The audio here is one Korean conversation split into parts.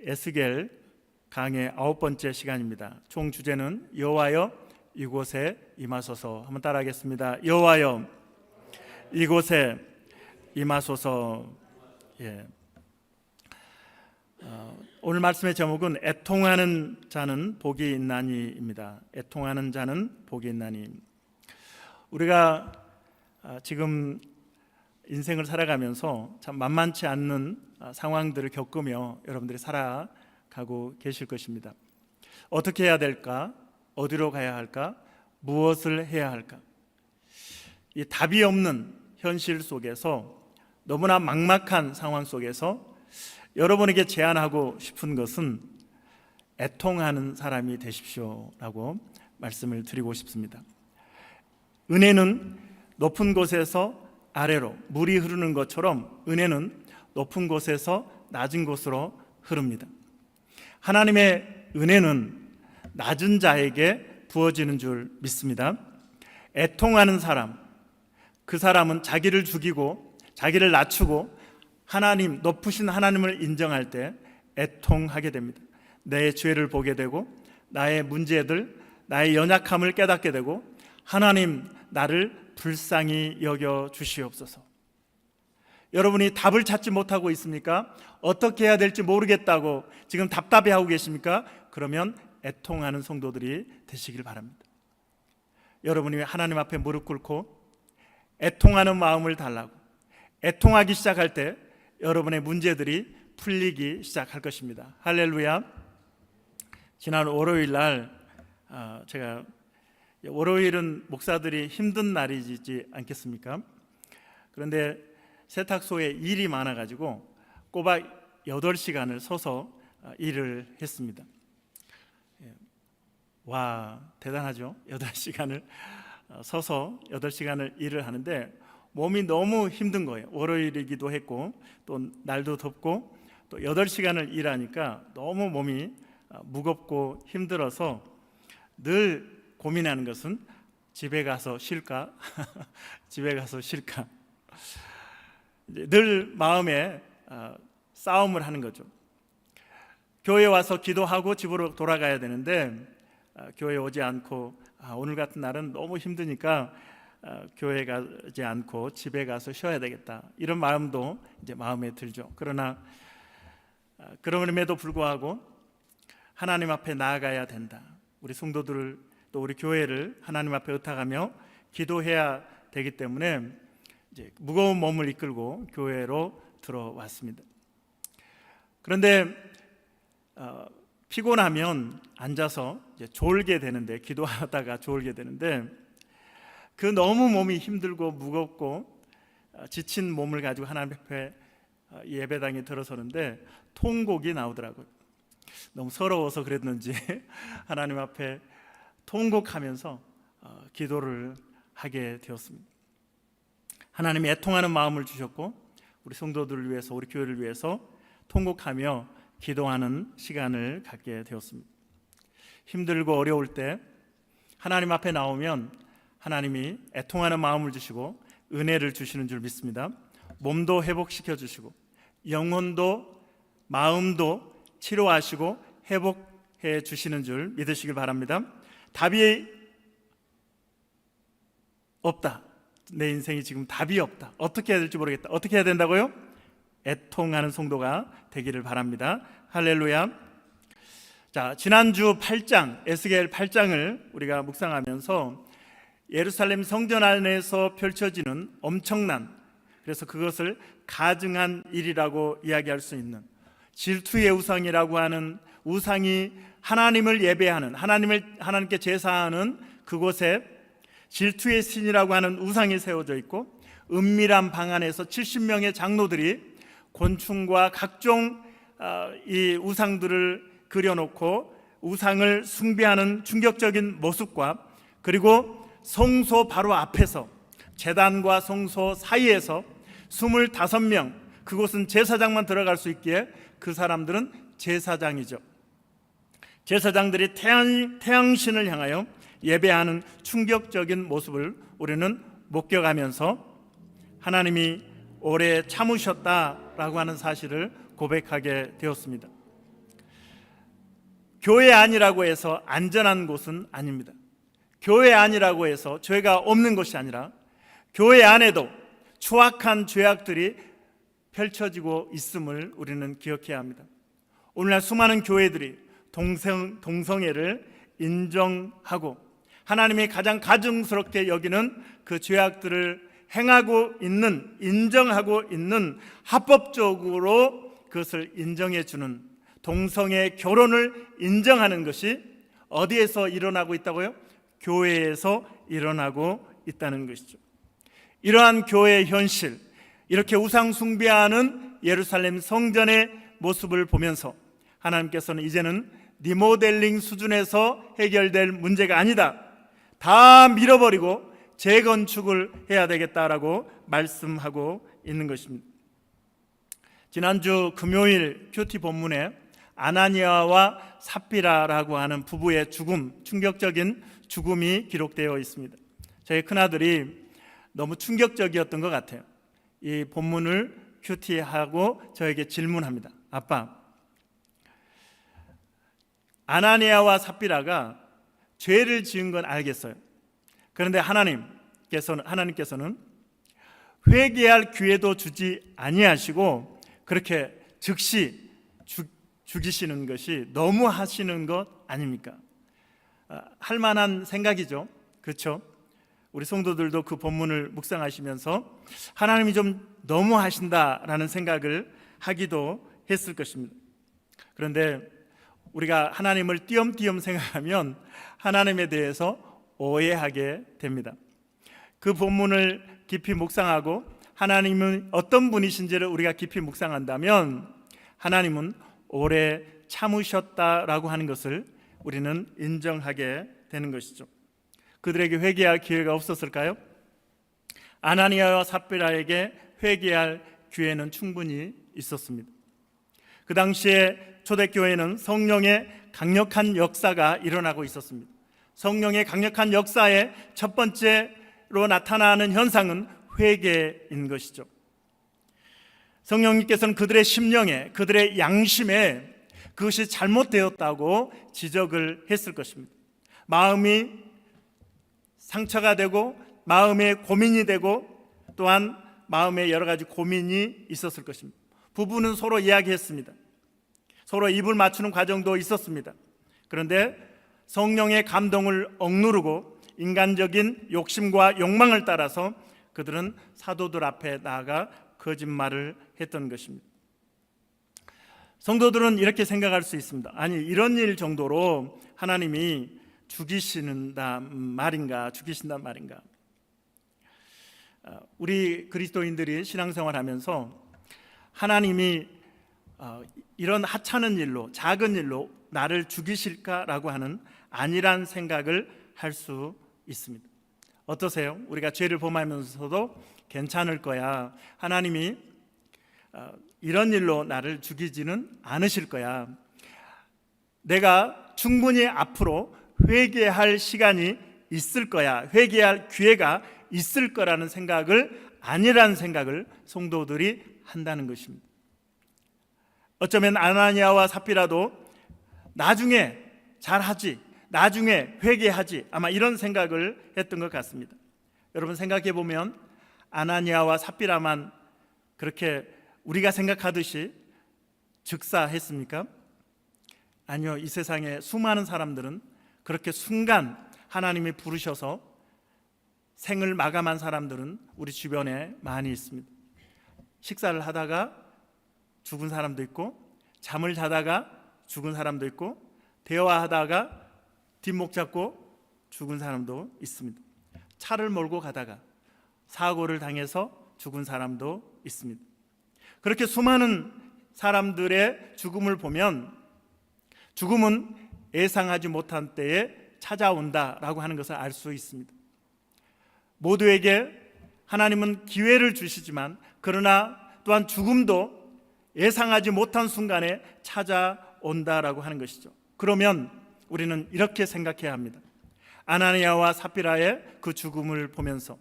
에스겔 강의 9번째 시간입니다. 총 주제는 여호와여 이곳에 임하소서. 한번 따라하겠습니다. 여호와여 이곳에 임하소서. 오늘 말씀의 제목은 애통하는 자는 복이 있나니입니다. 애통하는 자는 복이 있나니. 우리가 지금 인생을 살아가면서 참 만만치 않는 상황들을 겪으며 여러분들이 살아가고 계실 것입니다. 어떻게 해야 될까? 어디로 가야 할까? 무엇을 해야 할까? 이 답이 없는 현실 속에서, 너무나 막막한 상황 속에서 여러분에게 제안하고 싶은 것은 애통하는 사람이 되십시오라고 말씀을 드리고 싶습니다. 은혜는 높은 곳에서 아래로 물이 흐르는 것처럼 은혜는 높은 곳에서 낮은 곳으로 흐릅니다. 하나님의 은혜는 낮은 자에게 부어지는 줄 믿습니다. 애통하는 사람, 그 사람은 자기를 죽이고 자기를 낮추고 하나님, 높으신 하나님을 인정할 때 애통하게 됩니다. 내 죄를 보게 되고 나의 문제들, 나의 연약함을 깨닫게 되고 하나님, 나를 불쌍히 여겨 주시옵소서. 여러분이 답을 찾지 못하고 있습니까? 어떻게 해야 될지 모르겠다고 지금 답답해하고 계십니까? 그러면 애통하는 성도들이 되시길 바랍니다. 여러분이 하나님 앞에 무릎 꿇고 애통하는 마음을 달라고 애통하기 시작할 때 여러분의 문제들이 풀리기 시작할 것입니다. 할렐루야. 지난 월요일 날 제가 월요일은 목사들이 힘든 날이지 않겠습니까? 그런데 세탁소에 일이 많아가지고 꼬박 8시간을 서서 일을 했습니다. 와, 대단하죠? 8시간을 서서 8시간을 일을 하는데 몸이 너무 힘든 거예요. 월요일이기도 했고 또 날도 덥고 또 8시간을 일하니까 너무 몸이 무겁고 힘들어서 늘 고민하는 것은 집에 가서 쉴까? 집에 가서 쉴까? 늘 마음에 싸움을 하는 거죠. 교회 와서 기도하고 집으로 돌아가야 되는데 교회 오지 않고 오늘 같은 날은 너무 힘드니까 교회 가지 않고 집에 가서 쉬어야 되겠다, 이런 마음도 이제 마음에 들죠. 그러나 그럼에도 불구하고 하나님 앞에 나아가야 된다. 우리 성도들을 또 우리 교회를 하나님 앞에 의탁하며 기도해야 되기 때문에 이제 무거운 몸을 이끌고 교회로 들어왔습니다. 그런데 피곤하면 앉아서 이제 졸게 되는데, 기도하다가 졸게 되는데, 그 너무 몸이 힘들고 무겁고 지친 몸을 가지고 하나님 앞에 예배당에 들어서는데 통곡이 나오더라고요. 너무 서러워서 그랬는지 하나님 앞에 통곡하면서 기도를 하게 되었습니다. 하나님이 애통하는 마음을 주셨고 우리 성도들을 위해서, 우리 교회를 위해서 통곡하며 기도하는 시간을 갖게 되었습니다. 힘들고 어려울 때 하나님 앞에 나오면 하나님이 애통하는 마음을 주시고 은혜를 주시는 줄 믿습니다. 몸도 회복시켜 주시고 영혼도 마음도 치료하시고 회복해 주시는 줄 믿으시길 바랍니다. 답이 없다, 내 인생이 지금 답이 없다, 어떻게 해야 될지 모르겠다, 어떻게 해야 된다고요? 애통하는 성도가 되기를 바랍니다. 할렐루야. 자, 지난주 8장, 에스겔 8장을 우리가 묵상하면서 예루살렘 성전 안에서 펼쳐지는 엄청난, 그래서 그것을 가증한 일이라고 이야기할 수 있는 질투의 우상이라고 하는, 우상이 하나님을 예배하는, 하나님께 제사하는 그곳에 질투의 신이라고 하는 우상이 세워져 있고, 은밀한 방 안에서 70명의 장로들이 곤충과 각종 이 우상들을 그려놓고 우상을 숭배하는 충격적인 모습과, 그리고 성소 바로 앞에서, 제단과 성소 사이에서 25명, 그곳은 제사장만 들어갈 수 있기에 그 사람들은 제사장이죠. 제사장들이 태양신을 향하여 예배하는 충격적인 모습을 우리는 목격하면서 하나님이 오래 참으셨다라고 하는 사실을 고백하게 되었습니다. 교회 아니라고 해서 안전한 곳은 아닙니다. 교회 아니라고 해서 죄가 없는 것이 아니라 교회 안에도 추악한 죄악들이 펼쳐지고 있음을 우리는 기억해야 합니다. 오늘날 수많은 교회들이 동성애를 인정하고 하나님이 가장 가증스럽게 여기는 그 죄악들을 행하고 있는, 인정하고 있는, 합법적으로 그것을 인정해 주는 동성애 결혼을 인정하는 것이 어디에서 일어나고 있다고요? 교회에서 일어나고 있다는 것이죠. 이러한 교회의 현실, 이렇게 우상 숭배하는 예루살렘 성전의 모습을 보면서 하나님께서는 이제는 리모델링 수준에서 해결될 문제가 아니다, 다 밀어버리고 재건축을 해야 되겠다라고 말씀하고 있는 것입니다. 지난주 금요일 큐티 본문에 아나니아와 삽비라라고 하는 부부의 죽음, 충격적인 죽음이 기록되어 있습니다. 저희 큰아들이 너무 충격적이었던 것 같아요. 이 본문을 큐티하고 저에게 질문합니다. 아빠, 아나니아와 삽비라가 죄를 지은 건 알겠어요. 그런데 하나님께서는 회개할 기회도 주지 아니하시고 그렇게 즉시 죽이시는 것이 너무 하시는 것 아닙니까? 할 만한 생각이죠. 그렇죠? 우리 성도들도 그 본문을 묵상하시면서 하나님이 좀 너무 하신다라는 생각을 하기도 했을 것입니다. 그런데 우리가 하나님을 띄엄띄엄 생각하면 하나님에 대해서 오해하게 됩니다. 그 본문을 깊이 묵상하고 하나님은 어떤 분이신지를 우리가 깊이 묵상한다면 하나님은 오래 참으셨다라고 하는 것을 우리는 인정하게 되는 것이죠. 그들에게 회개할 기회가 없었을까요? 아나니아와 삽비라에게 회개할 기회는 충분히 있었습니다. 그 당시에 초대교회는 성령의 강력한 역사가 일어나고 있었습니다. 성령의 강력한 역사의 첫 번째로 나타나는 현상은 회개인 것이죠. 성령님께서는 그들의 심령에, 그들의 양심에 그것이 잘못되었다고 지적을 했을 것입니다. 마음이 상처가 되고 마음에 고민이 되고 또한 마음에 여러 가지 고민이 있었을 것입니다. 부부는 서로 이야기했습니다. 서로 입을 맞추는 과정도 있었습니다. 그런데 성령의 감동을 억누르고 인간적인 욕심과 욕망을 따라서 그들은 사도들 앞에 나아가 거짓말을 했던 것입니다. 성도들은 이렇게 생각할 수 있습니다. 아니, 이런 일 정도로 하나님이 죽이신단 말인가? 우리 그리스도인들이 신앙생활하면서 하나님이 이런 하찮은 일로, 작은 일로 나를 죽이실까라고 하는 아니란 생각을 할 수 있습니다. 어떠세요? 우리가 죄를 범하면서도 괜찮을 거야, 하나님이 이런 일로 나를 죽이지는 않으실 거야, 내가 충분히 앞으로 회개할 시간이 있을 거야, 회개할 기회가 있을 거라는 생각을, 아니라는 생각을 성도들이 한다는 것입니다. 어쩌면 아나니아와 삽비라도 나중에 잘하지, 나중에 회개하지, 아마 이런 생각을 했던 것 같습니다. 여러분 생각해 보면 아나니아와 삽비라만 그렇게 우리가 생각하듯이 즉사했습니까? 아니요. 이 세상에 수많은 사람들은 그렇게 순간 하나님이 부르셔서 생을 마감한 사람들은 우리 주변에 많이 있습니다. 식사를 하다가 죽은 사람도 있고, 잠을 자다가 죽은 사람도 있고, 대화하다가 뒷목 잡고 죽은 사람도 있습니다. 차를 몰고 가다가 사고를 당해서 죽은 사람도 있습니다. 그렇게 수많은 사람들의 죽음을 보면 죽음은 예상하지 못한 때에 찾아온다라고 하는 것을 알 수 있습니다. 모두에게 하나님은 기회를 주시지만 그러나 또한 죽음도 예상하지 못한 순간에 찾아온다라고 하는 것이죠. 그러면 우리는 이렇게 생각해야 합니다. 아나니아와 삽비라의 그 죽음을 보면서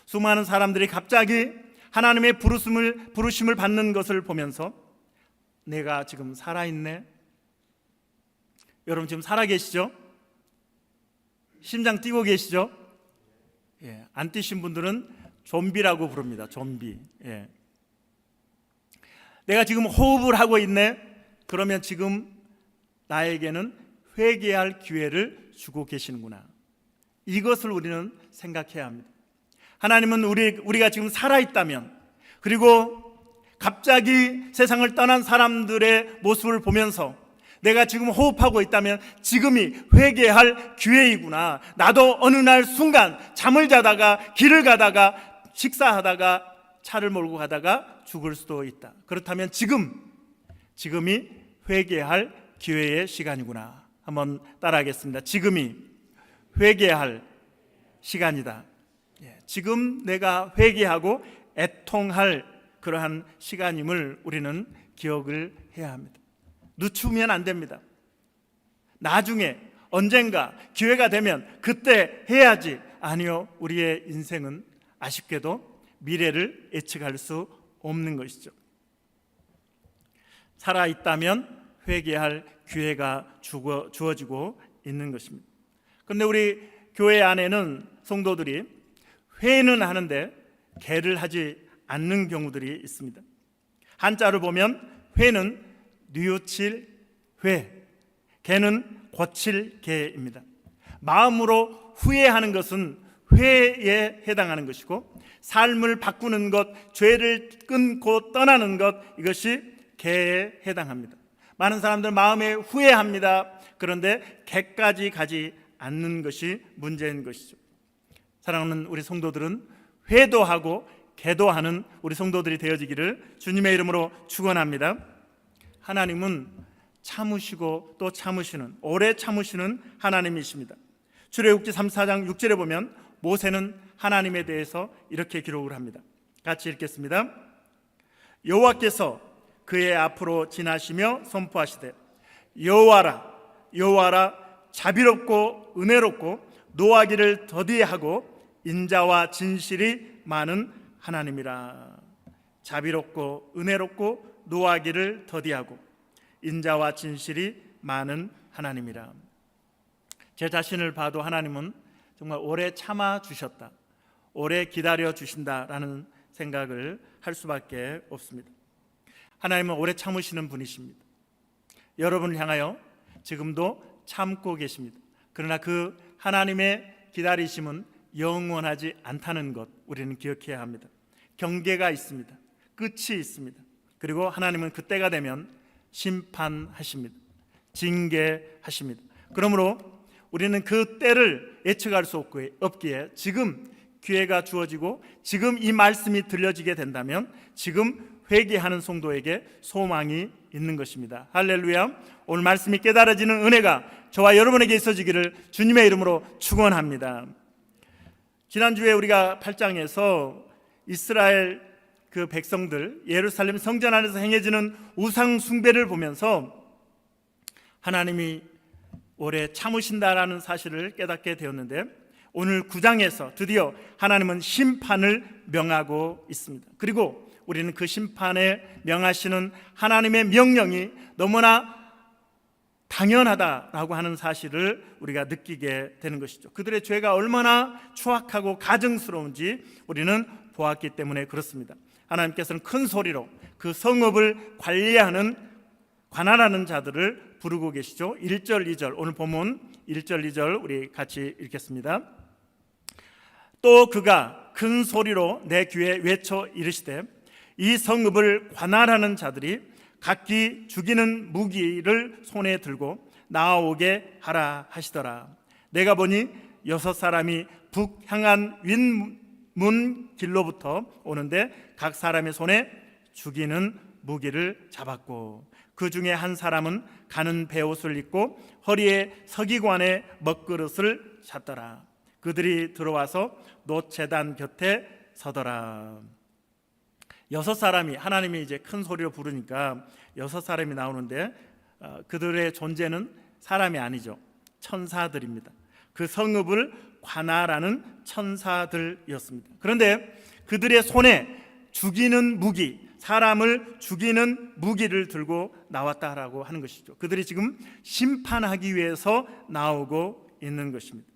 수많은 사람들이 갑자기 하나님의 부르심을 받는 것을 보면서 내가 지금 살아있네? 여러분 지금 살아 계시죠? 심장 뛰고 계시죠? 예, 안 뛰신 분들은 좀비라고 부릅니다. 좀비. 예. 내가 지금 호흡을 하고 있네. 그러면 지금 나에게는 회개할 기회를 주고 계시는구나. 이것을 우리는 생각해야 합니다. 하나님은 우리가 지금 살아있다면, 그리고 갑자기 세상을 떠난 사람들의 모습을 보면서 내가 지금 호흡하고 있다면 지금이 회개할 기회이구나. 나도 어느 날 순간 잠을 자다가 길을 가다가 식사하다가 차를 몰고 가다가 죽을 수도 있다. 그렇다면 지금이 회개할 기회의 시간이구나. 한번 따라하겠습니다. 지금이 회개할 시간이다. 지금 내가 회개하고 애통할 그러한 시간임을 우리는 기억을 해야 합니다. 늦추면 안 됩니다. 나중에 언젠가 기회가 되면 그때 해야지. 아니요, 우리의 인생은 아쉽게도 미래를 예측할 수 없는 것이죠. 살아있다면 회개할 기회가 주어지고 있는 것입니다. 그런데 우리 교회 안에는 성도들이 회는 하는데 개를 하지 않는 경우들이 있습니다. 한자로 보면 회는 뉘우칠 회, 개는 고칠 개입니다. 마음으로 후회하는 것은 회에 해당하는 것이고, 삶을 바꾸는 것, 죄를 끊고 떠나는 것, 이것이 개에 해당합니다. 많은 사람들 마음에 후회합니다. 그런데 개까지 가지 않는 것이 문제인 것이죠. 사랑하는 우리 성도들은 회도 하고 개도 하는 우리 성도들이 되어지기를 주님의 이름으로 축원합니다. 하나님은 참으시고 또 참으시는, 오래 참으시는 하나님이십니다. 출애굽기 34장 6절에 보면 모세는 하나님에 대해서 이렇게 기록을 합니다. 같이 읽겠습니다. 여호와께서 그의 앞으로 지나시며 선포하시되 여호와라 여호와라 자비롭고 은혜롭고 노하기를 더디하고 인자와 진실이 많은 하나님이라. 자비롭고 은혜롭고 노하기를 더디하고 인자와 진실이 많은 하나님이라. 제 자신을 봐도 하나님은 정말 오래 참아 주셨다, 오래 기다려 주신다라는 생각을 할 수밖에 없습니다. 하나님은 오래 참으시는 분이십니다. 여러분을 향하여 지금도 참고 계십니다. 그러나 그 하나님의 기다리심은 영원하지 않다는 것 우리는 기억해야 합니다. 경계가 있습니다. 끝이 있습니다. 그리고 하나님은 그때가 되면 심판하십니다. 징계하십니다. 그러므로 우리는 그 때를 예측할 수 없기에 지금 기회가 주어지고 지금 이 말씀이 들려지게 된다면 지금 회개하는 성도에게 소망이 있는 것입니다. 할렐루야. 오늘 말씀이 깨달아지는 은혜가 저와 여러분에게 있어지기를 주님의 이름으로 축원합니다. 지난주에 우리가 8장에서 이스라엘 그 백성들 예루살렘 성전 안에서 행해지는 우상 숭배를 보면서 하나님이 오래 참으신다라는 사실을 깨닫게 되었는데, 오늘 9장에서 드디어 하나님은 심판을 명하고 있습니다. 그리고 우리는 그 심판에 명하시는 하나님의 명령이 너무나 당연하다라고 하는 사실을 우리가 느끼게 되는 것이죠. 그들의 죄가 얼마나 추악하고 가증스러운지 우리는 보았기 때문에 그렇습니다. 하나님께서는 큰 소리로 그 성읍을 관할하는 자들을 부르고 계시죠. 1절 2절, 오늘 본문 1절 2절 우리 같이 읽겠습니다. 또 그가 큰 소리로 내 귀에 외쳐 이르시되 이 성읍을 관할하는 자들이 각기 죽이는 무기를 손에 들고 나아오게 하라 하시더라. 내가 보니 6사람이 북향한 윗문 길로부터 오는데 각 사람의 손에 죽이는 무기를 잡았고 그 중에 한 사람은 가는 베옷을 입고 허리에 서기관의 먹그릇을 찼더라. 그들이 들어와서 놋제단 곁에 서더라. 6사람이, 하나님이 이제 큰 소리로 부르니까 6사람이 나오는데 그들의 존재는 사람이 아니죠. 천사들입니다. 그 성읍을 관할하는 천사들이었습니다. 그런데 그들의 손에 죽이는 무기, 사람을 죽이는 무기를 들고 나왔다라고 하는 것이죠. 그들이 지금 심판하기 위해서 나오고 있는 것입니다.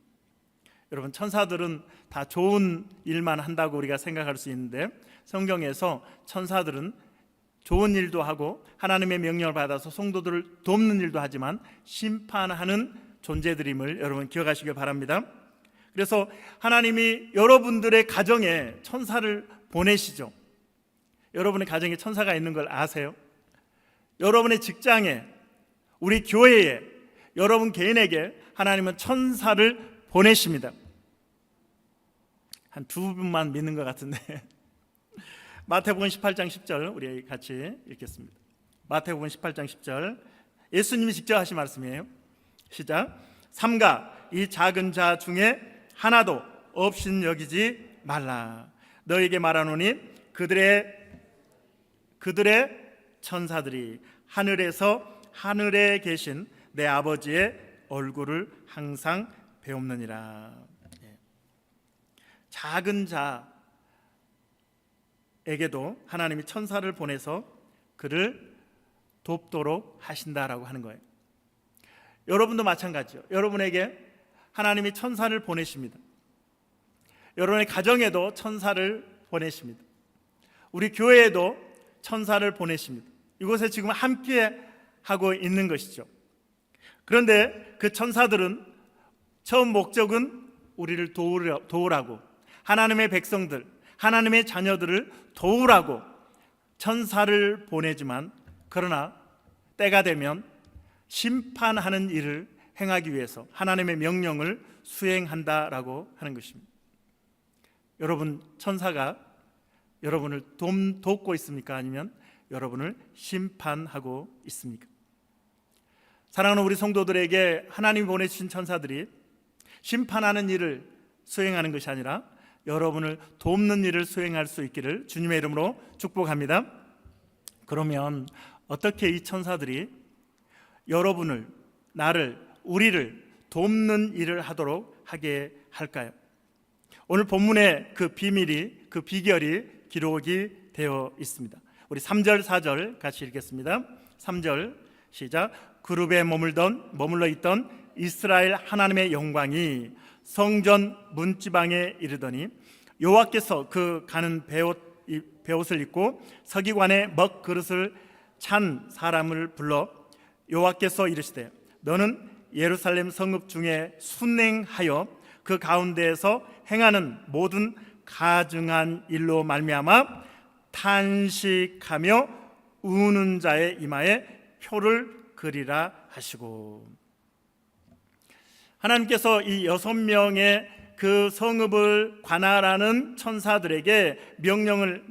여러분, 천사들은 다 좋은 일만 한다고 우리가 생각할 수 있는데, 성경에서 천사들은 좋은 일도 하고 하나님의 명령을 받아서 성도들을 돕는 일도 하지만 심판하는 존재들임을 여러분 기억하시길 바랍니다. 그래서 하나님이 여러분들의 가정에 천사를 보내시죠. 여러분의 가정에 천사가 있는 걸 아세요? 여러분의 직장에, 우리 교회에, 여러분 개인에게 하나님은 천사를 보내십니다. 한 두 분만 믿는 것 같은데 마태복음 18장 10절 우리 같이 읽겠습니다. 마태복음 18장 10절, 예수님이 직접 하신 말씀이에요. 시작. 삼가 이 작은 자 중에 하나도 없인 여기지 말라. 너에게 말하노니 그들의 천사들이 하늘에 계신 내 아버지의 얼굴을 항상 배웁느니라. 작은 자에게도 하나님이 천사를 보내서 그를 돕도록 하신다라고 하는 거예요. 여러분도 마찬가지죠. 여러분에게 하나님이 천사를 보내십니다. 여러분의 가정에도 천사를 보내십니다. 우리 교회에도 천사를 보내십니다. 이곳에 지금 함께 하고 있는 것이죠. 그런데 그 천사들은 처음 목적은 우리를 도우라고, 하나님의 백성들, 하나님의 자녀들을 도우라고 천사를 보내지만, 그러나 때가 되면 심판하는 일을 행하기 위해서 하나님의 명령을 수행한다라고 하는 것입니다. 여러분, 천사가 여러분을 돕고 있습니까? 아니면 여러분을 심판하고 있습니까? 사랑하는 우리 성도들에게 하나님이 보내주신 천사들이 심판하는 일을 수행하는 것이 아니라 여러분을 돕는 일을 수행할 수 있기를 주님의 이름으로 축복합니다. 그러면 어떻게 이 천사들이 여러분을, 나를, 우리를 돕는 일을 하도록 하게 할까요? 오늘 본문의 그 비결이 기록이 되어 있습니다. 우리 3절 4절 같이 읽겠습니다. 3절 시작. 그룹에 머물러 있던 이스라엘 하나님의 영광이 성전 문지방에 이르더니 여호와께서 그 가는 베옷을 입고 서기관의 먹 그릇을 찬 사람을 불러 여호와께서 이르시되 너는 예루살렘 성읍 중에 순행하여 그 가운데에서 행하는 모든 가증한 일로 말미암아 탄식하며 우는 자의 이마에 표를 그리라 하시고, 하나님께서 이 6명의 그 성읍을 관할하는 천사들에게 명령을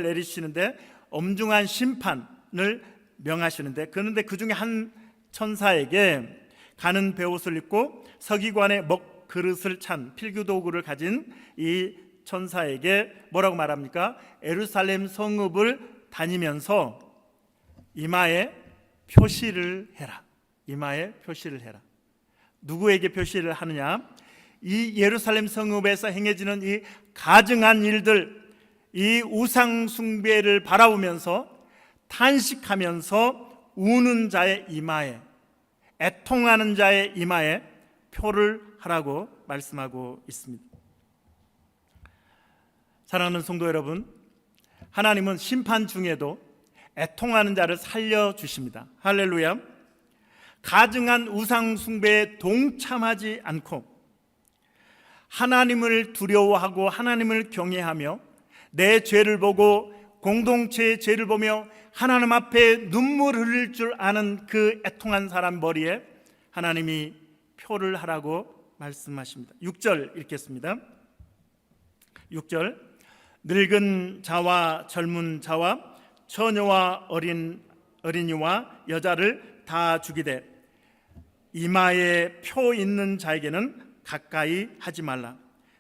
내리시는데, 엄중한 심판을 명하시는데, 그런데 그 중에 한 천사에게 가는 베옷을 입고 서기관의 먹 그릇을 찬 필규도구를 가진 이 천사에게 뭐라고 말합니까? 예루살렘 성읍을 다니면서 이마에 표시를 해라. 이마에 표시를 해라. 누구에게 표시를 하느냐? 이 예루살렘 성읍에서 행해지는 이 가증한 일들, 이 우상 숭배를 바라보면서 탄식하면서 우는 자의 이마에, 애통하는 자의 이마에 표를 하라고 말씀하고 있습니다. 사랑하는 성도 여러분, 하나님은 심판 중에도 애통하는 자를 살려주십니다. 할렐루야. 가증한 우상 숭배에 동참하지 않고 하나님을 두려워하고 하나님을 경외하며 내 죄를 보고 공동체의 죄를 보며 하나님 앞에 눈물 흘릴 줄 아는 그 애통한 사람 머리에 하나님이 표를 하라고 말씀하십니다. 6절 읽겠습니다. 6절 늙은 자와 젊은 자와 처녀와 어린이와 여자를 다 죽이되 이마에 표 있는 자에게는 가까이 하지 말라.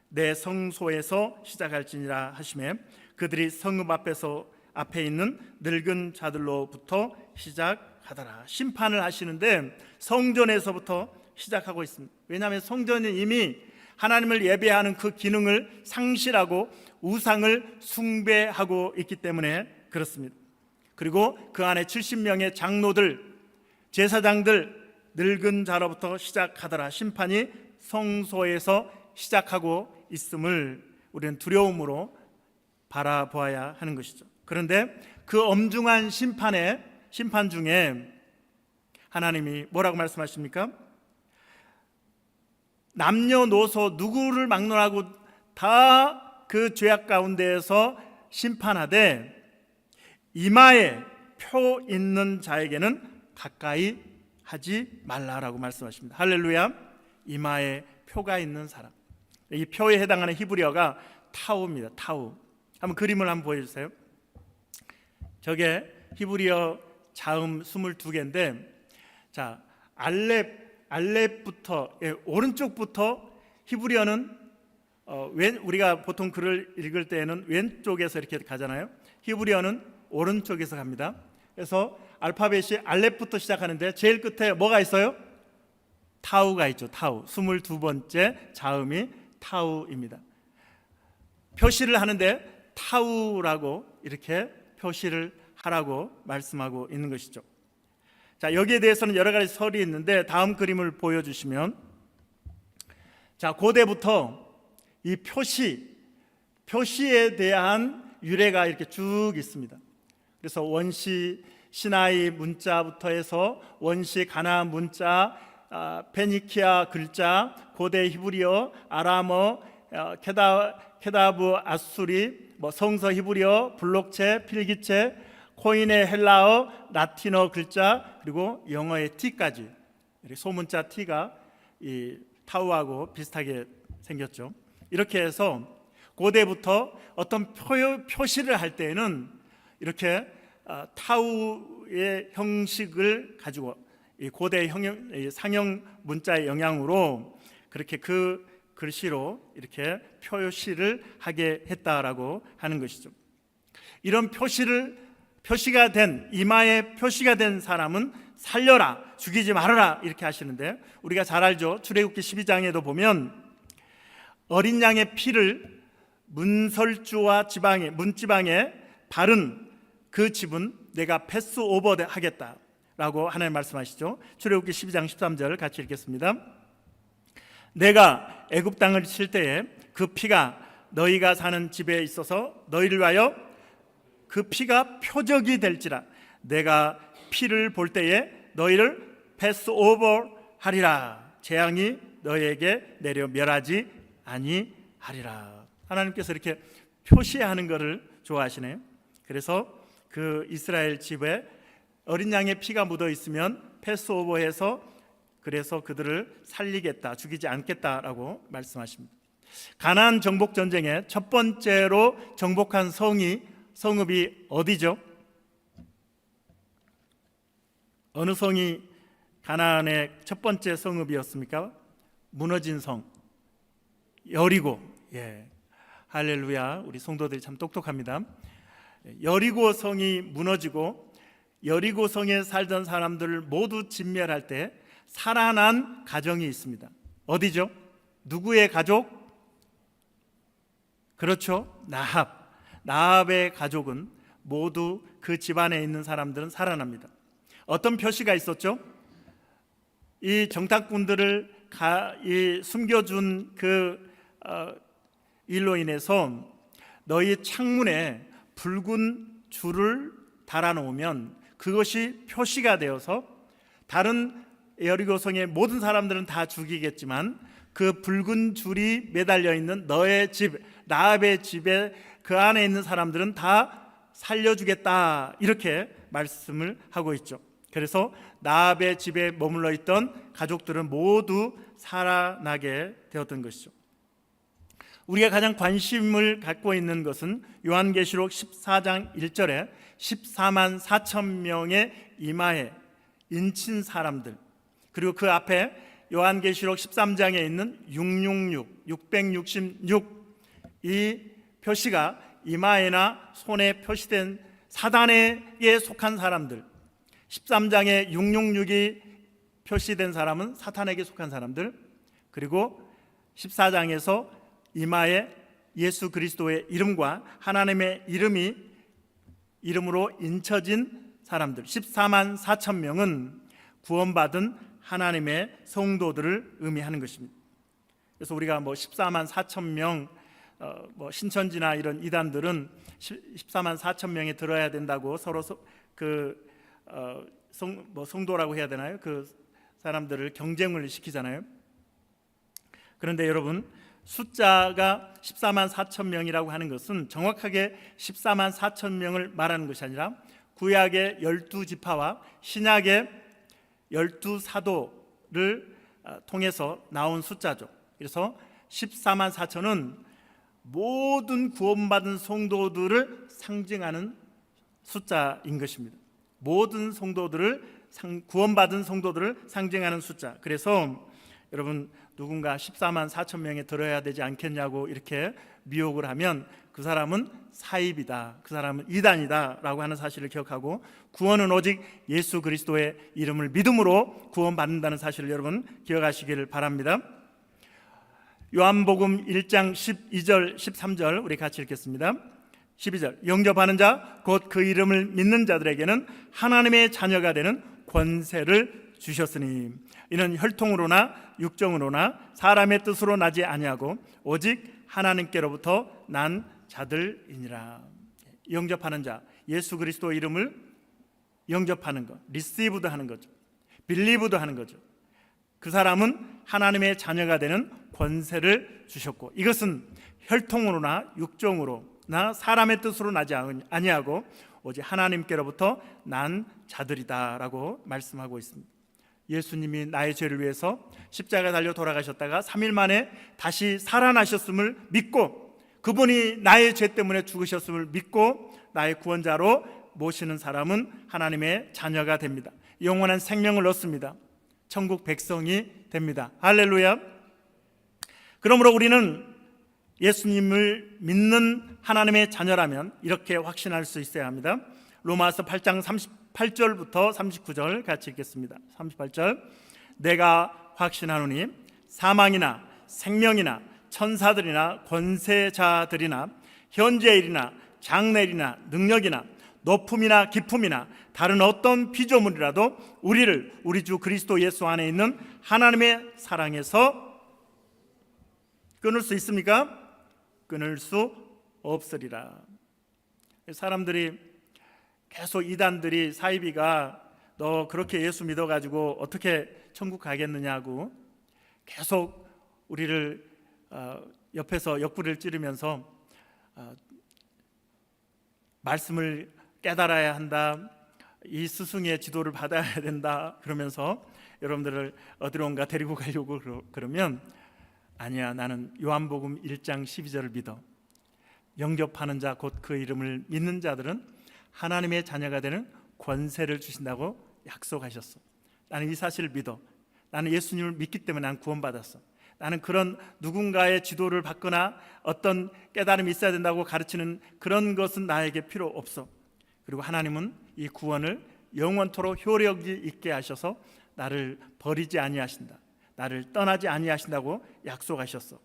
내 성소에서 시작할지니라 하시매 그들이 성읍 앞에 있는 늙은 자들로부터 시작하더라. 심판을 하시는데 성전에서부터 시작하고 있습니다. 왜냐하면 성전은 이미 하나님을 예배하는 그 기능을 상실하고 우상을 숭배하고 있기 때문에 그렇습니다. 그리고 그 안에 70명의 장로들, 제사장들, 늙은 자로부터 시작하더라. 심판이 성소에서 시작하고 있음을 우리는 두려움으로 바라보아야 하는 것이죠. 그런데 그 엄중한 심판 중에 하나님이 뭐라고 말씀하십니까? 남녀노소 누구를 막론하고 다 그 죄악 가운데에서 심판하되 이마에 표 있는 자에게는 가까이 하지 말라라고 말씀하십니다. 할렐루야. 이마에 표가 있는 사람, 이 표에 해당하는 히브리어가 타우입니다. 타우. 한번 그림을 한번 보여주세요. 저게 히브리어 자음 22개인데, 자, 알렙부터, 오른쪽부터 히브리어는 우리가 보통 글을 읽을 때에는 왼쪽에서 이렇게 가잖아요. 히브리어는 오른쪽에서 갑니다. 그래서 알파벳이 알렙부터 시작하는데 제일 끝에 뭐가 있어요? 타우가 있죠. 타우. 22번째 자음이 타우입니다. 표시를 하는데 타우라고 이렇게 표시를 하라고 말씀하고 있는 것이죠. 자, 여기에 대해서는 여러 가지 설이 있는데 다음 그림을 보여주시면, 자, 고대부터 이 표시에 대한 유래가 이렇게 쭉 있습니다. 그래서 원시 시나이 문자부터 해서 원시 가나안 문자, 페니키아 글자, 고대 히브리어, 아람어, 케다브 아수리, 성서 히브리어, 블록체, 필기체, 코인의 헬라어, 라틴어 글자, 그리고 영어의 T까지, 소문자 T가 이 타우하고 비슷하게 생겼죠. 이렇게 해서 고대부터 어떤 표시를 할 때에는 이렇게 타우의 형식을 가지고 이 고대 상형 문자의 영향으로 그렇게 그 글씨로 이렇게 표시를 하게 했다라고 하는 것이죠. 이런 표시가 된, 이마에 표시가 된 사람은 살려라, 죽이지 말아라 이렇게 하시는데, 우리가 잘 알죠. 출애굽기 12장에도 보면 어린 양의 피를 문설주와 문지방에 바른 그 집은 내가 패스오버 하겠다라고 하나님 말씀하시죠. 출애굽기 12장 13절 같이 읽겠습니다. 내가 애굽 땅을 칠 때에 그 피가 너희가 사는 집에 있어서 너희를 위하여 그 피가 표적이 될지라. 내가 피를 볼 때에 너희를 패스오버 하리라. 재앙이 너희에게 내려 멸하지 아니하리라. 하나님께서 이렇게 표시하는 것을 좋아하시네요. 그래서 그 이스라엘 집에 어린 양의 피가 묻어 있으면 패스오버해서 그래서 그들을 살리겠다, 죽이지 않겠다라고 말씀하십니다. 가나안 정복 전쟁에 첫 번째로 정복한 성읍이 어디죠? 어느 성이 가나안의 첫 번째 성읍이었습니까? 무너진 성, 여리고. 할렐루야. 우리 성도들이 참 똑똑합니다. 여리고 성이 무너지고 여리고 성에 살던 사람들을 모두 진멸할 때 살아난 가정이 있습니다. 어디죠? 누구의 가족? 그렇죠. 나합의 가족은 모두 그 집안에 있는 사람들은 살아납니다. 어떤 표시가 있었죠? 이 정탐꾼들을 숨겨준 그 일로 인해서 너희 창문에 붉은 줄을 달아놓으면 그것이 표시가 되어서 다른 여리고성의 모든 사람들은 다 죽이겠지만 그 붉은 줄이 매달려 있는 너의 집, 라합의 집에 그 안에 있는 사람들은 다 살려주겠다, 이렇게 말씀을 하고 있죠. 그래서 라합의 집에 머물러 있던 가족들은 모두 살아나게 되었던 것이죠. 우리가 가장 관심을 갖고 있는 것은 요한계시록 14장 1절에 14만 4천 명의 이마에 인친 사람들, 그리고 그 앞에 요한계시록 13장에 있는 666 이 표시가 이마에나 손에 표시된 사단에게 속한 사람들, 13장에 666이 표시된 사람은 사탄에게 속한 사람들, 그리고 14장에서 이마에 예수 그리스도의 이름과 하나님의 이름으로 인쳐진 사람들 14만 4천 명은 구원받은 하나님의 성도들을 의미하는 것입니다. 그래서 우리가 14만 4천 명 신천지나 이런 이단들은 14만 4천 명이 들어야 된다고 서로 성도라고 해야 되나요? 그 사람들을 경쟁을 시키잖아요. 그런데 여러분, 숫자가 14만 4천 명이라고 하는 것은 정확하게 14만 4천 명을 말하는 것이 아니라 구약의 12지파와 신약의 12사도를 통해서 나온 숫자죠. 그래서 14만 4천은 모든 구원받은 성도들을 상징하는 숫자인 것입니다. 모든 구원받은 성도들을 상징하는 숫자. 그래서 여러분, 누군가 14만 4천 명에 들어야 되지 않겠냐고 이렇게 미혹을 하면 그 사람은 사입이다, 그 사람은 이단이다 라고 하는 사실을 기억하고, 구원은 오직 예수 그리스도의 이름을 믿음으로 구원받는다는 사실을 여러분 기억하시기를 바랍니다. 요한복음 1장 12절 13절 우리 같이 읽겠습니다. 12절, 영접하는 자 곧 그 이름을 믿는 자들에게는 하나님의 자녀가 되는 권세를 주셨으니 이는 혈통으로나 육정으로나 사람의 뜻으로 나지 아니하고 오직 하나님께로부터 난 자들이니라. 영접하는 자, 예수 그리스도 이름을 영접하는 것, 리시브도 하는 거죠. 빌리브도 하는 거죠. 그 사람은 하나님의 자녀가 되는 권세를 주셨고, 이것은 혈통으로나 육정으로나 사람의 뜻으로 나지 아니하고 오직 하나님께로부터 난 자들이다라고 말씀하고 있습니다. 예수님이 나의 죄를 위해서 십자가에 달려 돌아가셨다가 3일 만에 다시 살아나셨음을 믿고, 그분이 나의 죄 때문에 죽으셨음을 믿고 나의 구원자로 모시는 사람은 하나님의 자녀가 됩니다. 영원한 생명을 얻습니다. 천국 백성이 됩니다. 할렐루야. 그러므로 우리는 예수님을 믿는 하나님의 자녀라면 이렇게 확신할 수 있어야 합니다. 로마서 8장 38절부터 39절 같이 읽겠습니다. 38절, 내가 확신하노니 사망이나 생명이나 천사들이나 권세자들이나 현재일이나 장래일이나 능력이나 높음이나 깊음이나 다른 어떤 피조물이라도 우리를 우리 주 그리스도 예수 안에 있는 하나님의 사랑에서 끊을 수 있습니까? 끊을 수 없으리라. 사람들이 계속, 이단들이, 사이비가 너 그렇게 예수 믿어가지고 어떻게 천국 가겠느냐고 계속 우리를 옆에서 옆구리를 찌르면서 말씀을 깨달아야 한다, 이 스승의 지도를 받아야 된다 그러면서 여러분들을 어디론가 데리고 가려고 그러면, 아니야, 나는 요한복음 1장 12절을 믿어. 영접하는 자 곧 그 이름을 믿는 자들은 하나님의 자녀가 되는 권세를 주신다고 약속하셨어. 나는 이 사실을 믿어. 나는 예수님을 믿기 때문에 난 구원받았어. 나는 그런 누군가의 지도를 받거나 어떤 깨달음이 있어야 된다고 가르치는 그런 것은 나에게 필요 없어. 그리고 하나님은 이 구원을 영원토록 효력이 있게 하셔서 나를 버리지 아니하신다, 나를 떠나지 아니하신다고 약속하셨어.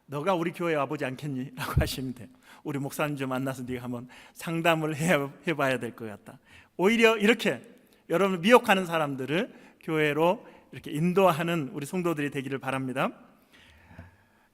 너가 우리 교회에 와보지 않겠니? 라고 하시면 돼요. 우리 목사님 좀 만나서 네가 한번 상담을 해봐야 될 것 같다. 오히려 이렇게 여러분을 미혹하는 사람들을 교회로 이렇게 인도하는 우리 성도들이 되기를 바랍니다.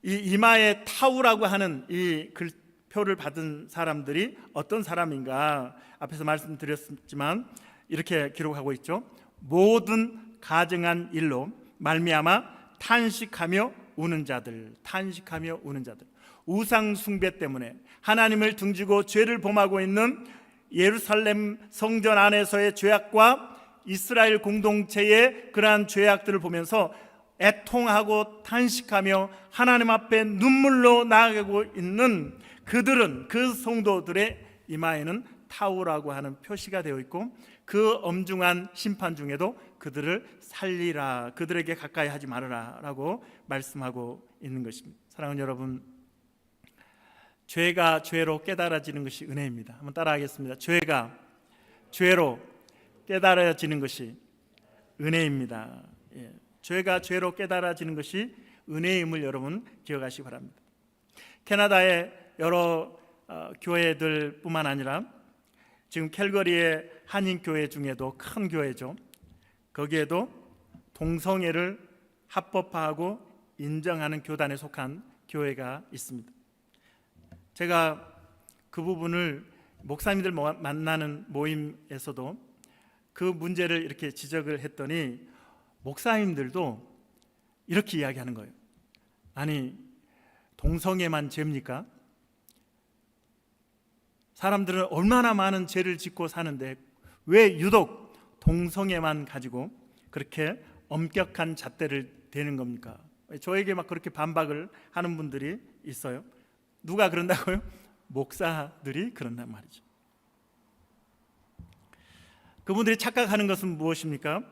이 이마에 타우라고 하는 이 글표를 받은 사람들이 어떤 사람인가, 앞에서 말씀드렸지만 이렇게 기록하고 있죠. 모든 가증한 일로 말미암아 탄식하며 우는 자들, 탄식하며 우는 자들. 우상 숭배 때문에 하나님을 등지고 죄를 범하고 있는 예루살렘 성전 안에서의 죄악과 이스라엘 공동체의 그러한 죄악들을 보면서 애통하고 탄식하며 하나님 앞에 눈물로 나아가고 있는 그들은, 그 성도들의 이마에는 타우라고 하는 표시가 되어 있고, 그 엄중한 심판 중에도 그들을 살리라, 그들에게 가까이 하지 말아라 라고 말씀하고 있는 것입니다. 사랑하는 여러분, 죄가 죄로 깨달아지는 것이 은혜입니다. 한번 따라하겠습니다. 죄가 죄로 깨달아지는 것이 은혜입니다. 죄가 죄로 깨달아지는 것이 은혜임을 여러분 기억하시기 바랍니다. 캐나다의 여러 교회들뿐만 아니라 지금 캘거리의 한인교회 중에도 큰 교회죠. 거기에도 동성애를 합법화하고 인정하는 교단에 속한 교회가 있습니다. 제가 그 부분을 목사님들 만나는 모임에서도 그 문제를 이렇게 지적을 했더니 목사님들도 이렇게 이야기하는 거예요. 아니, 동성애만 죄입니까? 사람들은 얼마나 많은 죄를 짓고 사는데 왜 유독 동성애만 가지고 그렇게 엄격한 잣대를 대는 겁니까? 저에게 막 그렇게 반박을 하는 분들이 있어요. 누가 그런다고요? 목사들이 그런단 말이죠. 그분들이 착각하는 것은 무엇입니까?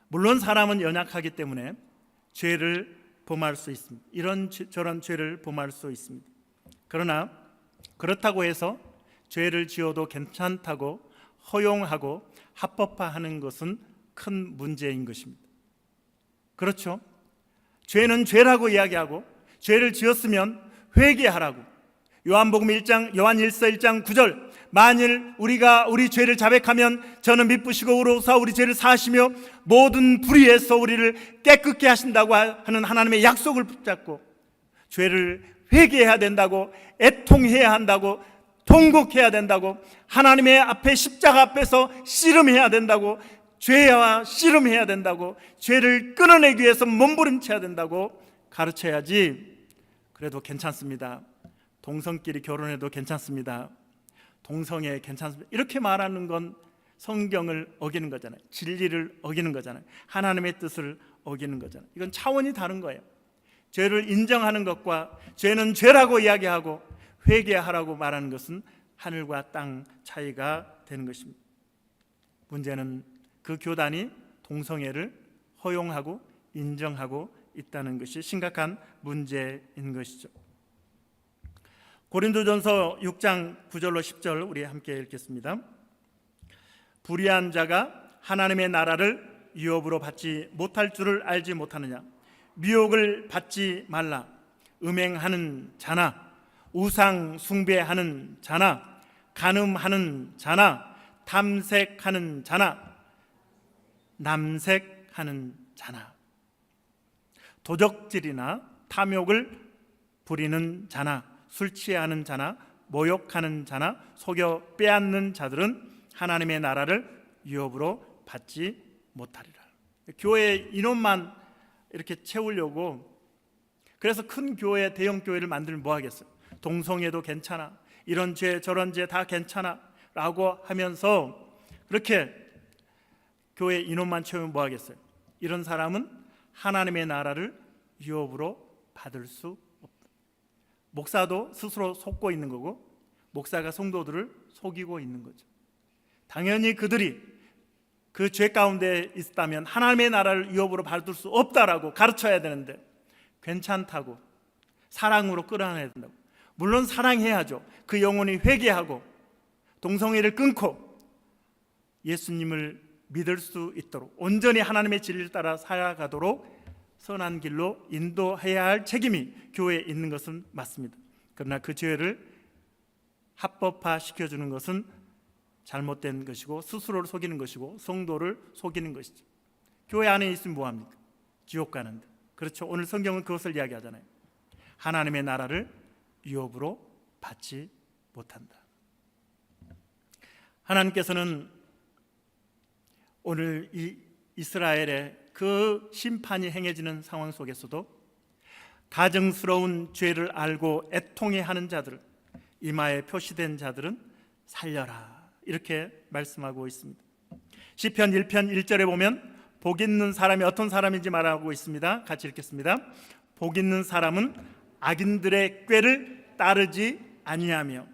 물론 사람은 연약하기 때문에 죄를 범할 수 있습니다. 이런저런 죄를 범할 수 있습니다. 그러나 그렇다고 해서 죄를 지어도 괜찮다고 허용하고 합법화하는 것은 큰 문제인 것입니다. 그렇죠? 죄는 죄라고 이야기하고 죄를 지었으면 회개하라고. 요한 1서 1장 9절, 만일 우리가 우리 죄를 자백하면 저는 미쁘시고 의로우사 우리 죄를 사하시며 모든 불의에서 우리를 깨끗게 하신다고 하는 하나님의 약속을 붙잡고 죄를 회개해야 된다고, 애통해야 한다고, 통곡해야 된다고, 하나님의 앞에 십자가 앞에서 씨름해야 된다고, 죄와 씨름해야 된다고, 죄를 끊어내기 위해서 몸부림쳐야 된다고 가르쳐야지. 그래도 괜찮습니다. 동성끼리 결혼해도 괜찮습니다. 동성애 괜찮습니다. 이렇게 말하는 건 성경을 어기는 거잖아요. 진리를 어기는 거잖아요. 하나님의 뜻을 어기는 거잖아요. 이건 차원이 다른 거예요. 죄를 인정하는 것과 죄는 죄라고 이야기하고 회개하라고 말하는 것은 하늘과 땅 차이가 되는 것입니다. 문제는 그 교단이 동성애를 허용하고 인정하고 있다는 것이 심각한 문제인 것이죠. 고린도전서 6장 9절로 10절 우리 함께 읽겠습니다. 불의한 자가 하나님의 나라를 유업으로 받지 못할 줄을 알지 못하느냐. 미혹을 받지 말라. 음행하는 자나 우상 숭배하는 자나 간음하는 자나 탐색하는 자나 남색하는 자나 도적질이나 탐욕을 부리는 자나 술 취하는 자나 모욕하는 자나 속여 빼앗는 자들은 하나님의 나라를 유업으로 받지 못하리라. 교회 인원만 이렇게 채우려고, 그래서 큰 교회, 대형 교회를 만들면 뭐 하겠어요? 동성애도 괜찮아, 이런 죄 저런 죄 다 괜찮아 라고 하면서 그렇게 교회 인원만 채우면 뭐 하겠어요? 이런 사람은 하나님의 나라를 유업으로 받을 수 없다. 목사도 스스로 속고 있는 거고 목사가 성도들을 속이고 있는 거죠. 당연히 그들이 그 죄 가운데 있다면 하나님의 나라를 유업으로 받을 수 없다라고 가르쳐야 되는데 괜찮다고 사랑으로 끌어안아야 된다고. 물론 사랑해야죠. 그 영혼이 회개하고 동성애를 끊고 예수님을 믿을 수 있도록 온전히 하나님의 진리를 따라 살아가도록 선한 길로 인도해야 할 책임이 교회에 있는 것은 맞습니다. 그러나 그 죄를 합법화시켜주는 것은 잘못된 것이고 스스로를 속이는 것이고 성도를 속이는 것이죠. 교회 안에 있으면 뭐합니까? 지옥 가는데. 그렇죠. 오늘 성경은 그것을 이야기하잖아요. 하나님의 나라를 유업으로 받지 못한다. 하나님께서는 오늘 이 이스라엘의 그 심판이 행해지는 상황 속에서도 가증스러운 죄를 알고 애통해하는 자들, 이마에 표시된 자들은 살려라, 이렇게 말씀하고 있습니다. 시편 1편 1절에 보면 복 있는 사람이 어떤 사람인지 말하고 있습니다. 같이 읽겠습니다. 복 있는 사람은 악인들의 꾀를 따르지 아니하며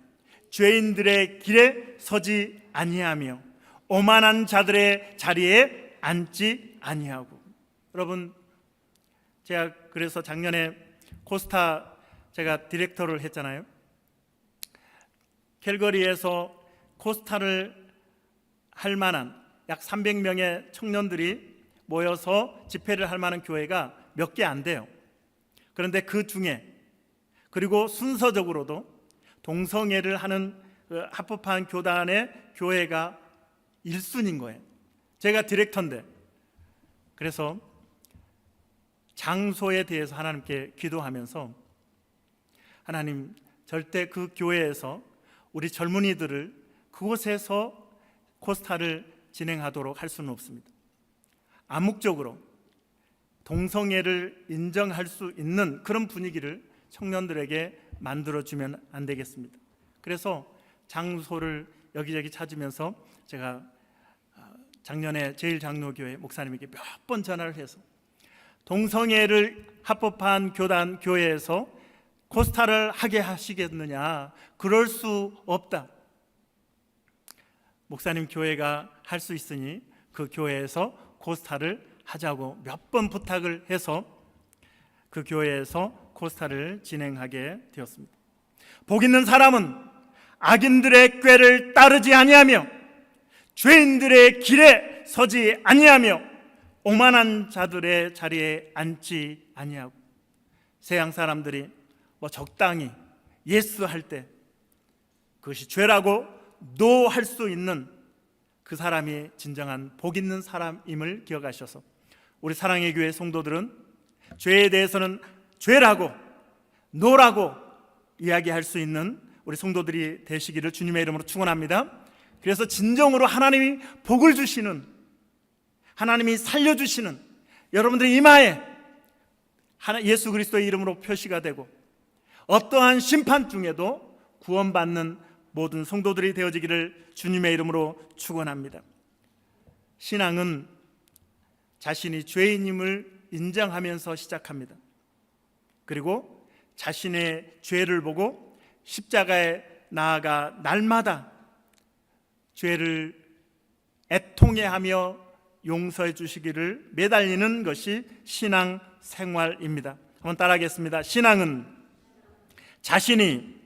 죄인들의 길에 서지 아니하며 오만한 자들의 자리에 앉지 아니하고. 여러분, 제가 그래서 작년에 코스타 제가 디렉터를 했잖아요. 캘거리에서 코스타를 할 만한 약 300명의 청년들이 모여서 집회를 할 만한 교회가 몇 개 안 돼요. 그런데 그 중에 그리고 순서적으로도 동성애를 하는 그 합법한 교단의 교회가 1순위인 거예요. 제가 디렉터인데, 그래서 장소에 대해서 하나님께 기도하면서 하나님, 절대 그 교회에서 우리 젊은이들을 그곳에서 코스타를 진행하도록 할 수는 없습니다. 암묵적으로 동성애를 인정할 수 있는 그런 분위기를 청년들에게 만들어주면 안 되겠습니다. 그래서 장소를 여기저기 찾으면서 제가 작년에 제일장로교회 목사님에게 몇 번 전화를 해서 동성애를 합법한 교단 교회에서 코스타를 하게 하시겠느냐, 그럴 수 없다. 목사님 교회가 할 수 있으니 그 교회에서 코스타를 하자고 몇 번 부탁을 해서 그 교회에서 코스타를 진행하게 되었습니다. 복 있는 사람은 악인들의 꾀를 따르지 아니하며 죄인들의 길에 서지 아니하며 오만한 자들의 자리에 앉지 아니하고, 세상 사람들이 적당히 예스 할 때 그것이 죄라고 노 할 수 있는 그 사람이 진정한 복 있는 사람임을 기억하셔서 우리 사랑의 교회 성도들은 죄에 대해서는 죄라고 노라고 이야기할 수 있는 우리 성도들이 되시기를 주님의 이름으로 축원합니다. 그래서 진정으로 하나님이 복을 주시는, 하나님이 살려주시는 여러분들의 이마에 예수 그리스도의 이름으로 표시가 되고 어떠한 심판 중에도 구원받는 모든 성도들이 되어지기를 주님의 이름으로 축원합니다. 신앙은 자신이 죄인임을 인정하면서 시작합니다. 그리고 자신의 죄를 보고 십자가에 나아가 날마다 죄를 애통해하며 용서해 주시기를 매달리는 것이 신앙 생활입니다. 한번 따라하겠습니다. 신앙은 자신이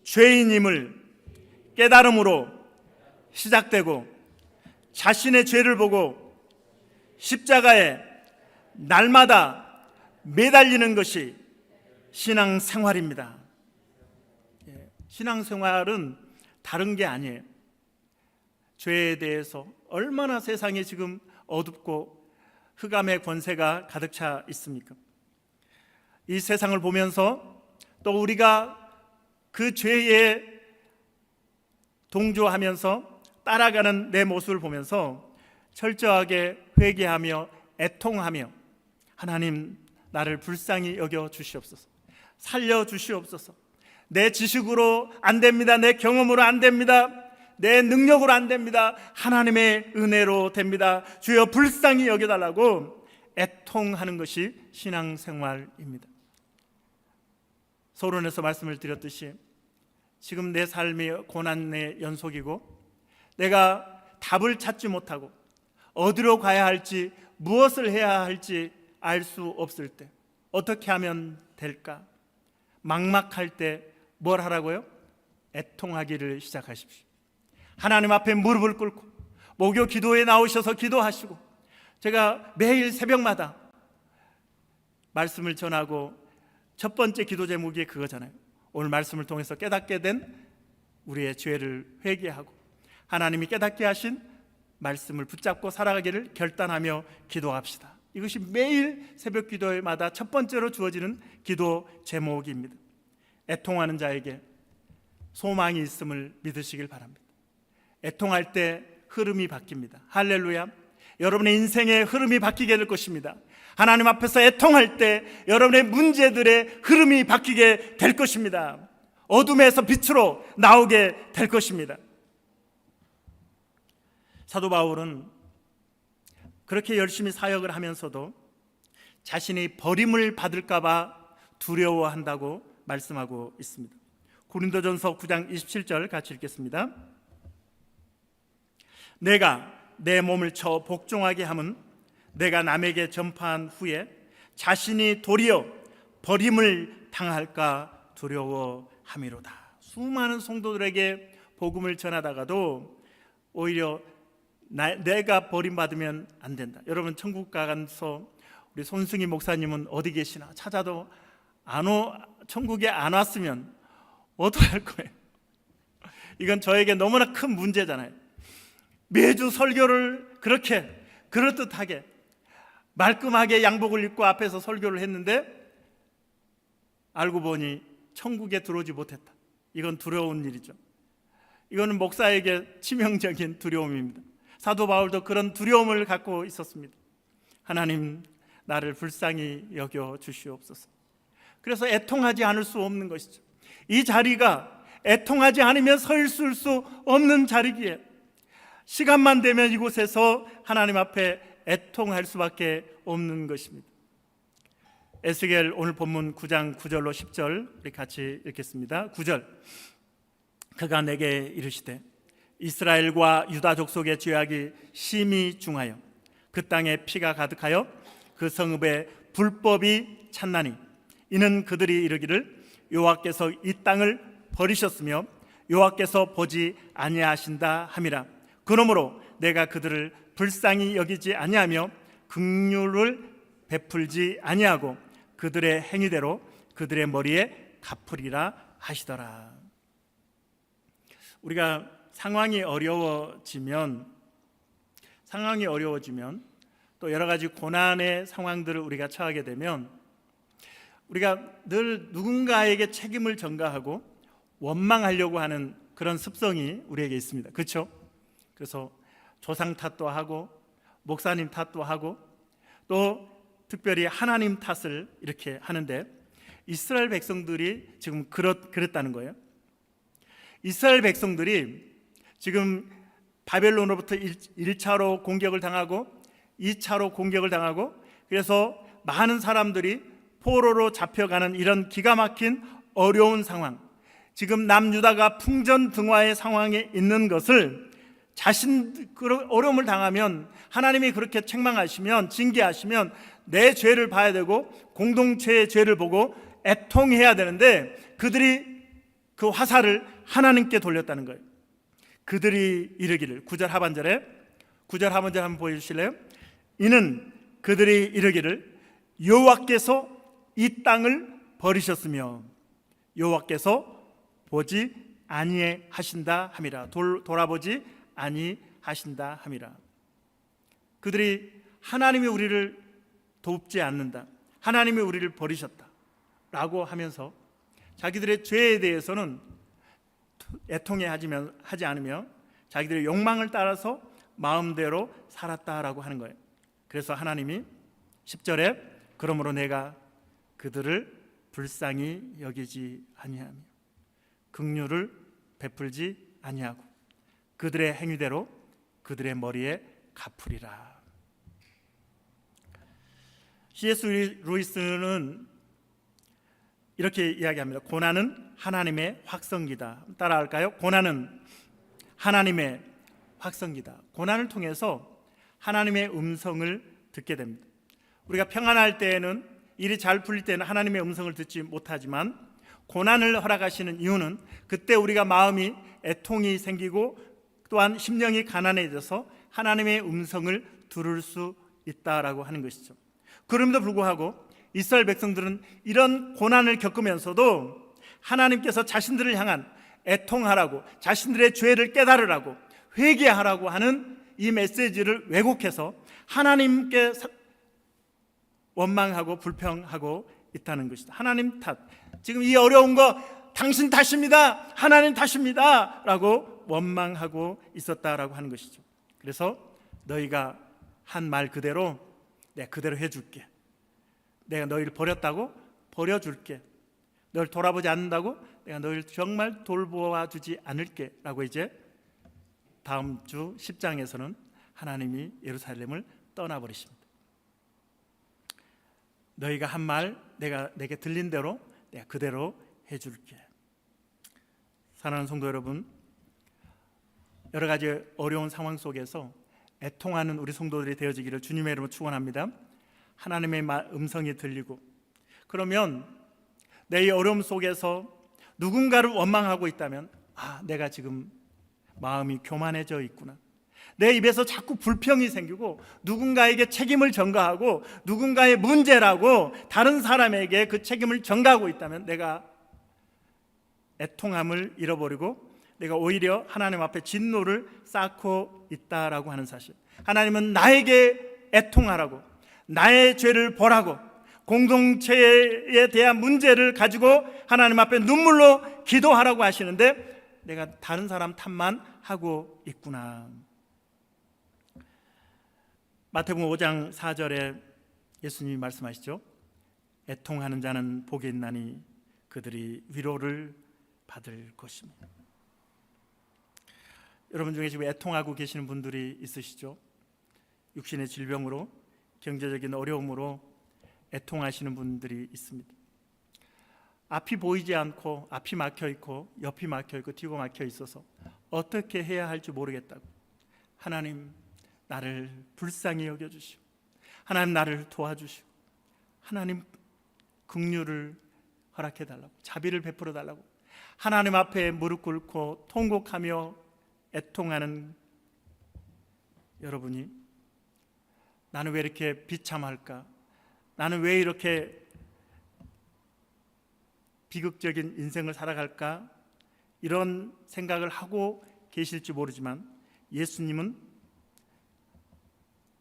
죄인임을 깨달음으로 시작되고 자신의 죄를 보고 십자가에 날마다 매달리는 것이 신앙생활입니다. 신앙생활은 다른 게 아니에요. 죄에 대해서 얼마나 세상에 지금 어둡고 흑암의 권세가 가득 차 있습니까? 이 세상을 보면서 또 우리가 그 죄에 동조하면서 따라가는 내 모습을 보면서 철저하게 회개하며 애통하며 하나님, 나를 불쌍히 여겨 주시옵소서, 살려 주시옵소서. 내 지식으로 안 됩니다. 내 경험으로 안 됩니다. 내 능력으로 안 됩니다. 하나님의 은혜로 됩니다. 주여 불쌍히 여겨달라고 애통하는 것이 신앙생활입니다. 서론에서 말씀을 드렸듯이 지금 내 삶이 고난의 연속이고 내가 답을 찾지 못하고 어디로 가야 할지, 무엇을 해야 할지 알 수 없을 때 어떻게 하면 될까? 막막할 때 뭘 하라고요? 애통하기를 시작하십시오. 하나님 앞에 무릎을 꿇고 목요 기도에 나오셔서 기도하시고, 제가 매일 새벽마다 말씀을 전하고 첫 번째 기도 제목이 그거잖아요. 오늘 말씀을 통해서 깨닫게 된 우리의 죄를 회개하고 하나님이 깨닫게 하신 말씀을 붙잡고 살아가기를 결단하며 기도합시다. 이것이 매일 새벽 기도마다 첫 번째로 주어지는 기도 제목입니다. 애통하는 자에게 소망이 있음을 믿으시길 바랍니다. 애통할 때 흐름이 바뀝니다. 할렐루야. 여러분의 인생의 흐름이 바뀌게 될 것입니다. 하나님 앞에서 애통할 때 여러분의 문제들의 흐름이 바뀌게 될 것입니다. 어둠에서 빛으로 나오게 될 것입니다. 사도 바울은 그렇게 열심히 사역을 하면서도 자신이 버림을 받을까 봐 두려워한다고 말씀하고 있습니다. 고린도전서 9장 27절 같이 읽겠습니다. 내가 내 몸을 쳐 복종하게 함은 내가 남에게 전파한 후에 자신이 도리어 버림을 당할까 두려워함이로다. 수많은 성도들에게 복음을 전하다가도 오히려 내가 버림받으면 안 된다. 여러분 천국 가서 우리 손승희 목사님은 어디 계시나 찾아도 천국에 안 왔으면 어떡할 거예요? 이건 저에게 너무나 큰 문제잖아요. 매주 설교를 그렇게 그럴듯하게 말끔하게 양복을 입고 앞에서 설교를 했는데 알고 보니 천국에 들어오지 못했다. 이건 두려운 일이죠. 이거는 목사에게 치명적인 두려움입니다. 사도 바울도 그런 두려움을 갖고 있었습니다. 하나님, 나를 불쌍히 여겨 주시옵소서. 그래서 애통하지 않을 수 없는 것이죠. 이 자리가 애통하지 않으면 서 있을 수 없는 자리기에 시간만 되면 이곳에서 하나님 앞에 애통할 수밖에 없는 것입니다. 에스겔 오늘 본문 9장 9절로 10절 우리 같이 읽겠습니다. 9절. 그가 내게 이르시되 이스라엘과 유다 족속의 죄악이 심히 중하여 그 땅에 피가 가득하여 그 성읍에 불법이 찼나니 이는 그들이 이르기를 여호와께서 이 땅을 버리셨으며 여호와께서 보지 아니하신다 함이라. 그러므로 내가 그들을 불쌍히 여기지 아니하며 긍휼을 베풀지 아니하고 그들의 행위대로 그들의 머리에 갚으리라 하시더라. 우리가 상황이 어려워지면 또 여러 가지 고난의 상황들을 우리가 처하게 되면 우리가 늘 누군가에게 책임을 전가하고 원망하려고 하는 그런 습성이 우리에게 있습니다. 그렇죠? 그래서 조상 탓도 하고 목사님 탓도 하고 또 특별히 하나님 탓을 이렇게 하는데 이스라엘 백성들이 지금 그랬다는 거예요. 이스라엘 백성들이 지금 바벨론으로부터 1차로 공격을 당하고 2차로 공격을 당하고 그래서 많은 사람들이 포로로 잡혀가는 이런 기가 막힌 어려운 상황, 지금 남유다가 풍전등화의 상황에 있는 것을 그런 어려움을 당하면 하나님이 그렇게 책망하시면 징계하시면 내 죄를 봐야 되고 공동체의 죄를 보고 애통해야 되는데 그들이 그 화살을 하나님께 돌렸다는 거예요. 그들이 이르기를 9절 하반절 한번 보여주실래요? 이는 그들이 이르기를 여호와께서 이 땅을 버리셨으며 여호와께서 보지 아니하신다 함이라. 돌아보지 아니하신다 함이라. 그들이 하나님이 우리를 돕지 않는다, 하나님이 우리를 버리셨다 라고 하면서 자기들의 죄에 대해서는 애통하지 않으며 자기들의 욕망을 따라서 마음대로 살았다라고 하는 거예요. 그래서 하나님이 10절에 그러므로 내가 그들을 불쌍히 여기지 아니하며 긍휼을 베풀지 아니하고 그들의 행위대로 그들의 머리에 갚으리라. C.S. 루이스는 이렇게 이야기합니다. 고난은 하나님의 확성기다. 따라할까요? 고난은 하나님의 확성기다. 고난을 통해서 하나님의 음성을 듣게 됩니다. 우리가 평안할 때에는, 일이 잘 풀릴 때는 하나님의 음성을 듣지 못하지만 고난을 허락하시는 이유는 그때 우리가 마음이 애통이 생기고 또한 심령이 가난해져서 하나님의 음성을 들을 수 있다라고 하는 것이죠. 그럼에도 불구하고 이스라엘 백성들은 이런 고난을 겪으면서도 하나님께서 자신들을 향한 애통하라고, 자신들의 죄를 깨달으라고, 회개하라고 하는 이 메시지를 왜곡해서 하나님께 원망하고 불평하고 있다는 것이다. 하나님 탓, 지금 이 어려운 거 당신 탓입니다, 하나님 탓입니다 라고 원망하고 있었다라고 하는 것이죠. 그래서 너희가 한 말 그대로 내가 그대로 해줄게, 내가 너희를 버렸다고 버려줄게, 너를 돌아보지 않는다고 내가 너희를 정말 돌보아 주지 않을게 라고 이제 다음 주 10장에서는 하나님이 예루살렘을 떠나버리십니다. 너희가 한 말 내가 내게 들린 대로 내가 그대로 해줄게. 사랑하는 성도 여러분, 여러 가지 어려운 상황 속에서 애통하는 우리 성도들이 되어지기를 주님의 이름으로 축원합니다. 하나님의 음성이 들리고, 그러면 내 이 어려움 속에서 누군가를 원망하고 있다면 내가 지금 마음이 교만해져 있구나, 내 입에서 자꾸 불평이 생기고 누군가에게 책임을 전가하고 누군가의 문제라고 다른 사람에게 그 책임을 전가하고 있다면 내가 애통함을 잃어버리고 내가 오히려 하나님 앞에 진노를 쌓고 있다라고 하는 사실. 하나님은 나에게 애통하라고, 나의 죄를 보라고, 공동체에 대한 문제를 가지고 하나님 앞에 눈물로 기도하라고 하시는데 내가 다른 사람 탓만 하고 있구나. 마태복음 5장 4절에 예수님이 말씀하시죠. 애통하는 자는 복이 있나니 그들이 위로를 받을 것입니다. 여러분 중에 지금 애통하고 계시는 분들이 있으시죠? 육신의 질병으로, 경제적인 어려움으로 애통하시는 분들이 있습니다. 앞이 보이지 않고 앞이 막혀 있고 옆이 막혀 있고 뒤가 막혀 있어서 어떻게 해야 할지 모르겠다고, 하나님 나를 불쌍히 여겨주시고 하나님 나를 도와주시고 하나님 긍휼을 허락해 달라고, 자비를 베풀어 달라고 하나님 앞에 무릎 꿇고 통곡하며 애통하는 여러분이, 나는 왜 이렇게 비참할까? 나는 왜 이렇게 비극적인 인생을 살아갈까? 이런 생각을 하고 계실지 모르지만 예수님은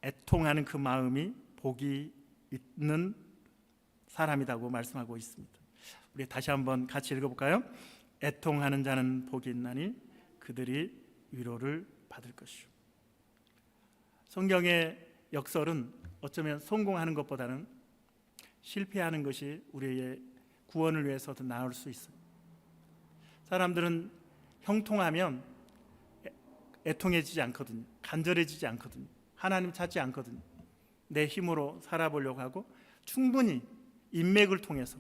애통하는 그 마음이 복이 있는 사람이라고 말씀하고 있습니다. 우리 다시 한번 같이 읽어볼까요? 애통하는 자는 복이 있나니 그들이 위로를 받을 것이요. 성경의 역설은 어쩌면 성공하는 것보다는 실패하는 것이 우리의 구원을 위해서 더 나을 수 있어요. 사람들은 형통하면 애통해지지 않거든요. 간절해지지 않거든요. 하나님 찾지 않거든요. 내 힘으로 살아보려고 하고 충분히 인맥을 통해서,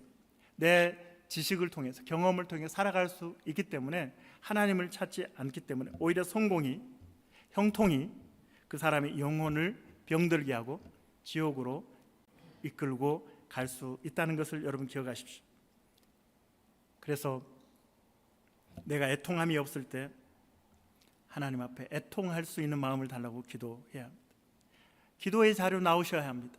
내 지식을 통해서, 경험을 통해 살아갈 수 있기 때문에 하나님을 찾지 않기 때문에 오히려 성공이, 형통이 그 사람의 영혼을 병들게 하고 지옥으로 이끌고 갈 수 있다는 것을 여러분 기억하십시오. 그래서 내가 애통함이 없을 때 하나님 앞에 애통할 수 있는 마음을 달라고 기도해야 합니다. 기도의 자리로 나오셔야 합니다.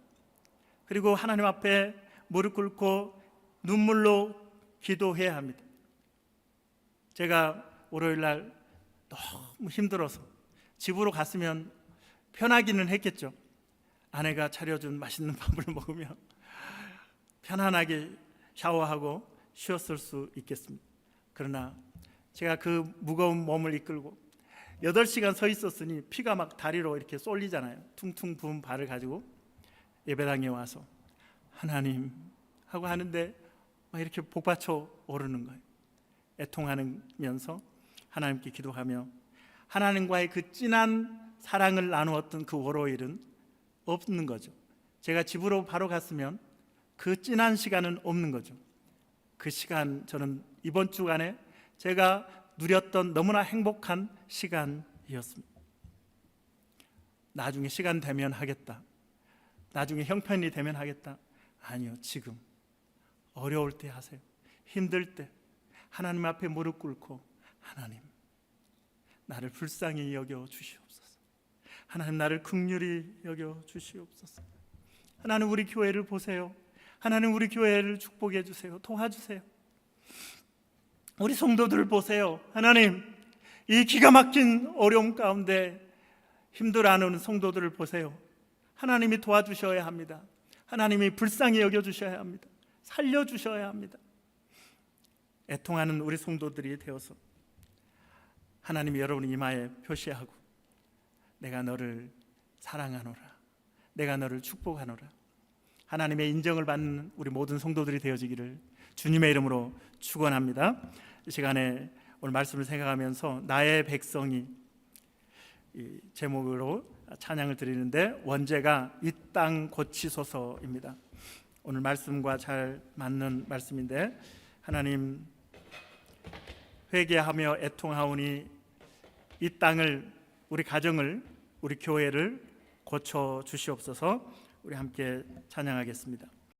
그리고 하나님 앞에 무릎 꿇고 눈물로 기도해야 합니다. 제가 월요일 날 너무 힘들어서 집으로 갔으면 편하기는 했겠죠. 아내가 차려준 맛있는 밥을 먹으며 편안하게 샤워하고 쉬었을 수 있겠습니다. 그러나 제가 그 무거운 몸을 이끌고 8시간 서 있었으니 피가 막 다리로 이렇게 쏠리잖아요. 퉁퉁 부은 발을 가지고 예배당에 와서 하나님 하고 하는데 막 이렇게 복받쳐 오르는 거예요. 애통하면서 하나님께 기도하며 하나님과의 그 진한 사랑을 나누었던 그 월요일은 없는 거죠. 제가 집으로 바로 갔으면 그 진한 시간은 없는 거죠. 그 시간, 저는 이번 주간에 제가 누렸던 너무나 행복한 시간이었습니다. 나중에 시간 되면 하겠다, 나중에 형편이 되면 하겠다. 아니요, 지금 어려울 때 하세요. 힘들 때 하나님 앞에 무릎 꿇고 하나님 나를 불쌍히 여겨 주시옵소서. 하나님 나를 긍휼히 여겨 주시옵소서. 하나님 우리 교회를 보세요. 하나님 우리 교회를 축복해 주세요. 도와주세요. 우리 성도들을 보세요. 하나님 이 기가 막힌 어려움 가운데 힘들어하는 성도들을 보세요. 하나님이 도와주셔야 합니다. 하나님이 불쌍히 여겨주셔야 합니다. 살려주셔야 합니다. 애통하는 우리 성도들이 되어서 하나님이 여러분 이마에 표시하고 내가 너를 사랑하노라, 내가 너를 축복하노라, 하나님의 인정을 받는 우리 모든 성도들이 되어지기를 주님의 이름으로 축원합니다. 이 시간에 오늘 말씀을 생각하면서 나의 백성이 이 제목으로 찬양을 드리는데 원제가 이 땅 고치소서입니다. 오늘 말씀과 잘 맞는 말씀인데, 하나님 회개하며 애통하오니 이 땅을, 우리 가정을, 우리 교회를 고쳐 주시옵소서. 우리 함께 찬양하겠습니다.